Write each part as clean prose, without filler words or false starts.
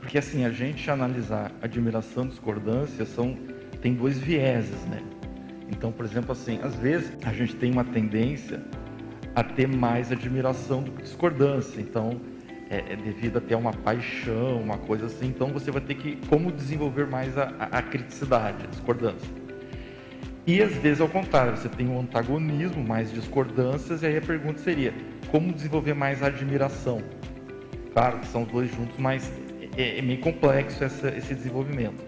Porque assim, a gente analisar admiração e discordância tem dois vieses, né? Então, por exemplo, assim, às vezes a gente tem uma tendência a ter mais admiração do que discordância. Então, é devido até a uma paixão, uma coisa assim. Então, você vai ter que como desenvolver mais a criticidade, a discordância. E às vezes ao contrário, você tem um antagonismo, mais discordâncias, e aí a pergunta seria, como desenvolver mais a admiração? Claro que são os dois juntos, mas é meio complexo esse desenvolvimento.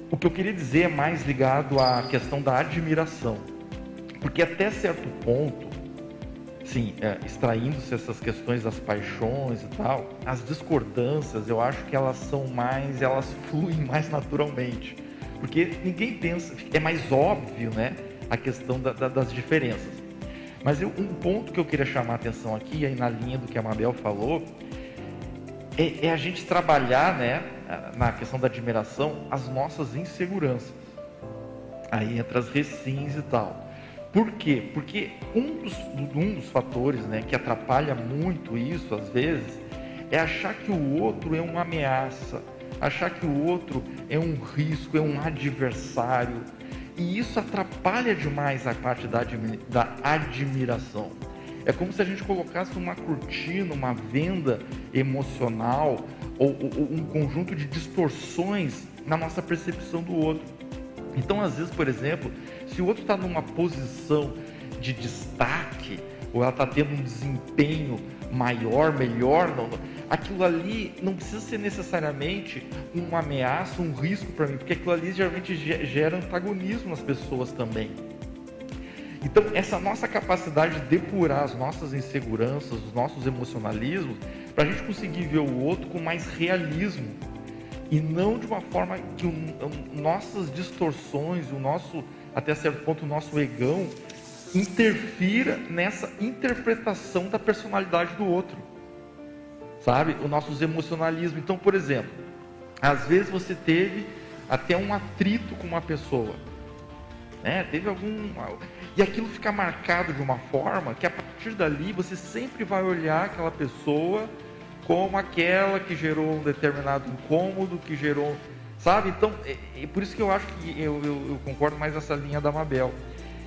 O que eu queria dizer é mais ligado à questão da admiração, porque até certo ponto, sim, extraindo-se essas questões das paixões e tal, as discordâncias, eu acho que elas fluem mais naturalmente, porque ninguém pensa, é mais óbvio, né, a questão das diferenças. Mas um ponto que eu queria chamar a atenção aqui, aí na linha do que a Mabel falou, é a gente trabalhar, né, na questão da admiração, as nossas inseguranças. Aí entra as recins e tal. Por quê? Porque um dos fatores, né, que atrapalha muito isso, às vezes, é achar que o outro é uma ameaça, achar que o outro é um risco, é um adversário. E isso atrapalha demais a parte da admiração. É como se a gente colocasse uma cortina, uma venda emocional ou um conjunto de distorções na nossa percepção do outro. Então, às vezes, por exemplo, se o outro está numa posição de destaque ou ela está tendo um desempenho maior, melhor, aquilo ali não precisa ser necessariamente uma ameaça, um risco para mim, porque aquilo ali geralmente gera antagonismo nas pessoas também. Então, essa nossa capacidade de depurar as nossas inseguranças, os nossos emocionalismos, para a gente conseguir ver o outro com mais realismo e não de uma forma que nossas distorções, até certo ponto, o nosso egão, interfira nessa interpretação da personalidade do outro, sabe? Os nossos emocionalismos. Então, por exemplo, às vezes você teve até um atrito com uma pessoa, né? E aquilo fica marcado de uma forma que a partir dali você sempre vai olhar aquela pessoa como aquela que gerou um determinado incômodo, que gerou, sabe? Então, é por isso que eu acho que eu concordo mais nessa linha da Mabel.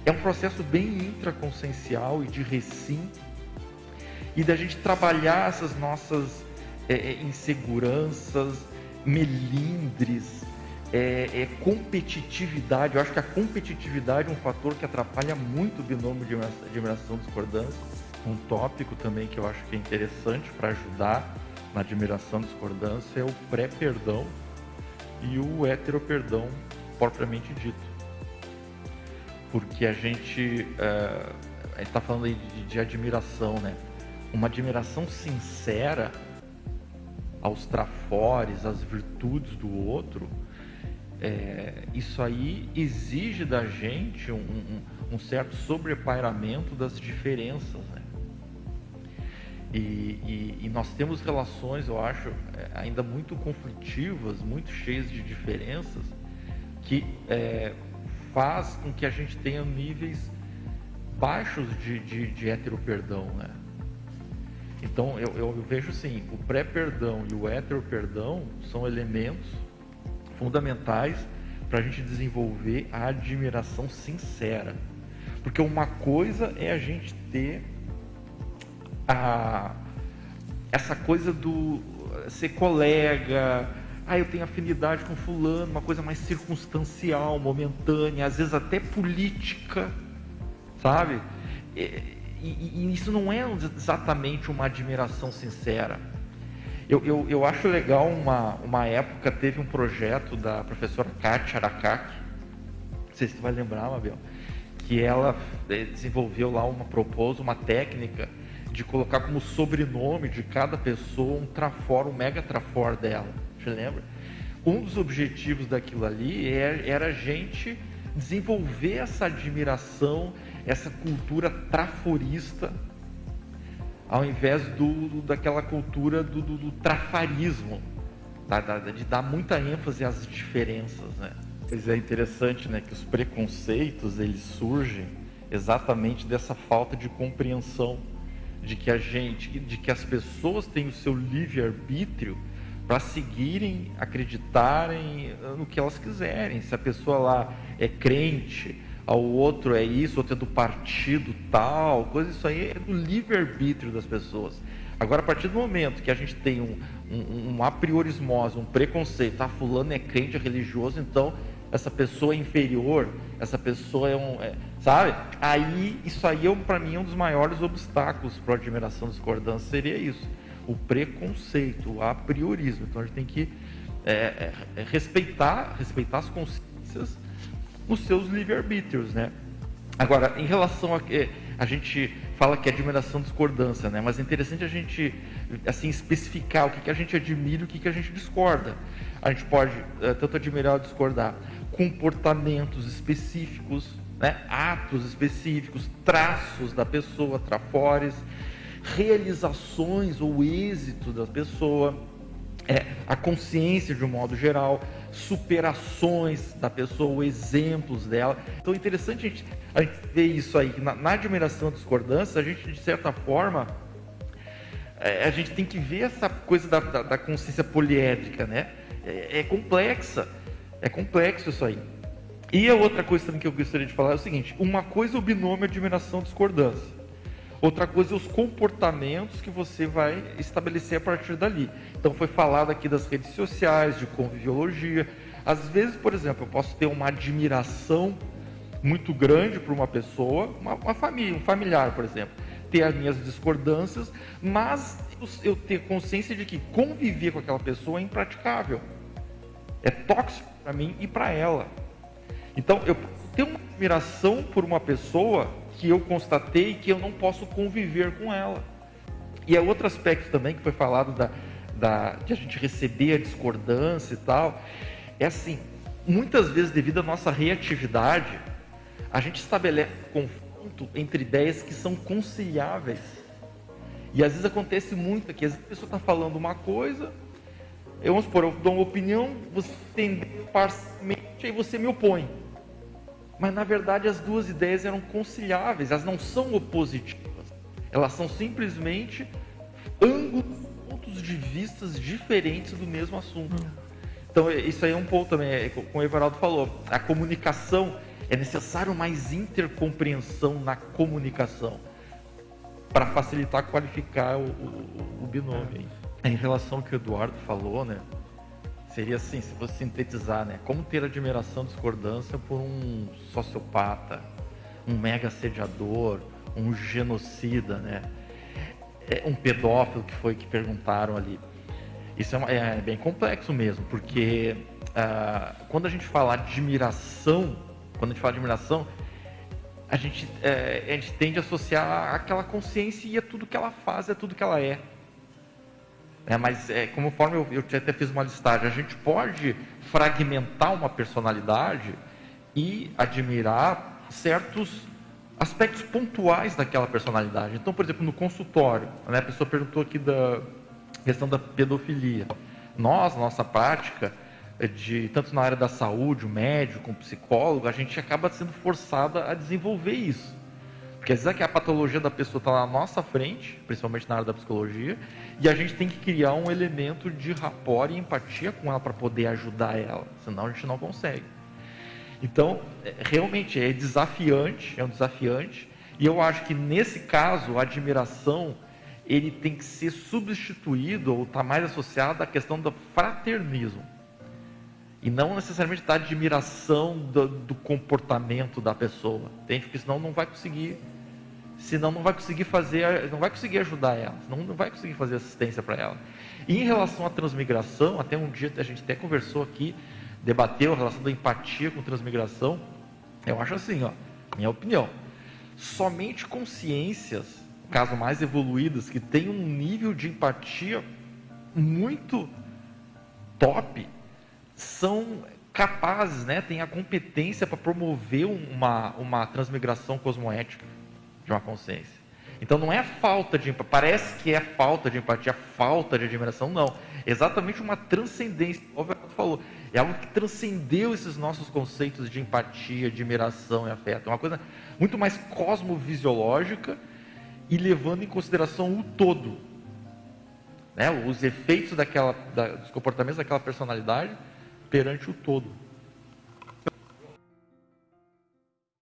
É um processo bem intraconsciencial e de recim, e da gente trabalhar essas nossas inseguranças, melindres, competitividade. Eu acho que a competitividade é um fator que atrapalha muito o binômio de admiração e discordância. Um tópico também que eu acho que é interessante para ajudar na admiração e discordância é o pré-perdão e o heteroperdão propriamente dito. Porque a gente está falando aí de admiração, né? Uma admiração sincera aos trafores, às virtudes do outro, isso aí exige da gente um certo sobrepairamento das diferenças, né? E nós temos relações, eu acho, ainda muito conflitivas, muito cheias de diferenças, que faz com que a gente tenha níveis baixos de heteroperdão, né? Então eu vejo assim, o pré-perdão e o heteroperdão são elementos fundamentais para a gente desenvolver a admiração sincera. Porque uma coisa é a gente ter essa coisa do ser colega, eu tenho afinidade com fulano, uma coisa mais circunstancial, momentânea, às vezes até política, sabe? E isso não é exatamente uma admiração sincera. Eu acho legal, uma época teve um projeto da professora Kátia Arakaki, não sei se você vai lembrar, Mabel, que ela desenvolveu lá propôs uma técnica de colocar como sobrenome de cada pessoa um trafor, um mega trafor dela. Você lembra? Um dos objetivos daquilo ali era a gente desenvolver essa admiração, essa cultura traforista, ao invés daquela cultura do trafarismo, de dar muita ênfase às diferenças, né? Pois é interessante, né, que os preconceitos eles surgem exatamente dessa falta de compreensão de que as pessoas têm o seu livre-arbítrio para seguirem, acreditarem no que elas quiserem. Se a pessoa lá é crente, ao outro é isso, outro é do partido tal, coisa, isso aí é do livre-arbítrio das pessoas. Agora, a partir do momento que a gente tem um apriorismose, um preconceito, fulano é crente, é religioso, então essa pessoa é inferior, essa pessoa sabe? Aí, isso aí, para mim, é um dos maiores obstáculos para a admiração, discordância, seria isso. O preconceito, o apriorismo. Então, a gente tem que respeitar as consciências nos seus livre-arbítrios, né? Agora, em relação a gente fala que é admiração, discordância, né? Mas é interessante a gente, assim, especificar o que a gente admira e o que a gente discorda. A gente pode tanto admirar ou discordar comportamentos específicos, né? Atos específicos, traços da pessoa, trafores, realizações ou êxito da pessoa, a consciência de um modo geral, superações da pessoa, exemplos dela. Então é interessante a gente ver isso aí, na admiração e discordância, a gente, de certa forma, a gente tem que ver essa coisa da consciência poliédrica, né? É complexo isso aí. E a outra coisa também que eu gostaria de falar é o seguinte: uma coisa é o binômio admiração e discordância, outra coisa é os comportamentos que você vai estabelecer a partir dali. Então foi falado aqui das redes sociais, de conviviologia. Às vezes, por exemplo, eu posso ter uma admiração muito grande por uma pessoa, uma família, um familiar, por exemplo, ter as minhas discordâncias, mas eu ter consciência de que conviver com aquela pessoa é impraticável, é tóxico para mim e para ela. Então eu tenho uma admiração por uma pessoa que eu constatei que eu não posso conviver com ela. E é outro aspecto também que foi falado de a gente receber a discordância e tal, é assim, muitas vezes devido à nossa reatividade, a gente estabelece confronto entre ideias que são conciliáveis. E às vezes acontece muito que às vezes a pessoa está falando uma coisa, vamos supor, eu dou uma opinião, você entendeu parcialmente, aí você me opõe. Mas na verdade as duas ideias eram conciliáveis, elas não são opositivas, elas são simplesmente ângulos, pontos de vistas diferentes do mesmo assunto. Então isso aí é um ponto também, como o Everaldo falou, a comunicação, é necessário mais intercompreensão na comunicação para facilitar, qualificar o binômio. Em relação ao que o Eduardo falou, né? Seria assim, se você sintetizar, né? Como ter admiração e discordância por um sociopata, um mega assediador, um genocida, né? Um pedófilo que perguntaram ali. Isso é bem complexo mesmo, porque quando a gente fala admiração, a gente tende a associar aquela consciência e a tudo que ela faz, a tudo que ela é. Mas conforme eu até fiz uma listagem, a gente pode fragmentar uma personalidade e admirar certos aspectos pontuais daquela personalidade. Então, por exemplo, no consultório, né, a pessoa perguntou aqui da questão da pedofilia. Nossa prática, tanto na área da saúde, o médico, como psicólogo, a gente acaba sendo forçado a desenvolver isso. Porque às vezes a patologia da pessoa está na nossa frente, principalmente na área da psicologia, e a gente tem que criar um elemento de rapport e empatia com ela para poder ajudar ela, senão a gente não consegue. Então, realmente é um desafiante, e eu acho que nesse caso, a admiração, ele tem que ser substituído, ou está mais associado à questão do fraternismo, e não necessariamente da admiração do comportamento da pessoa, entende? Porque senão não vai conseguir ajudar ela, senão não vai conseguir fazer assistência para ela. E em relação à transmigração, até um dia a gente até conversou aqui, debateu a relação da empatia com transmigração. Eu acho assim, minha opinião, somente consciências, no caso mais evoluídas, que têm um nível de empatia muito top, são capazes, né, têm a competência para promover uma transmigração cosmoética de uma consciência. Então não é a falta de empatia, parece que é falta de empatia, falta de admiração, não. É exatamente uma transcendência, como o Everaldo falou, é algo que transcendeu esses nossos conceitos de empatia, admiração e afeto. É uma coisa muito mais cosmovisiológica e levando em consideração o todo. né, os efeitos dos comportamentos daquela personalidade perante o todo.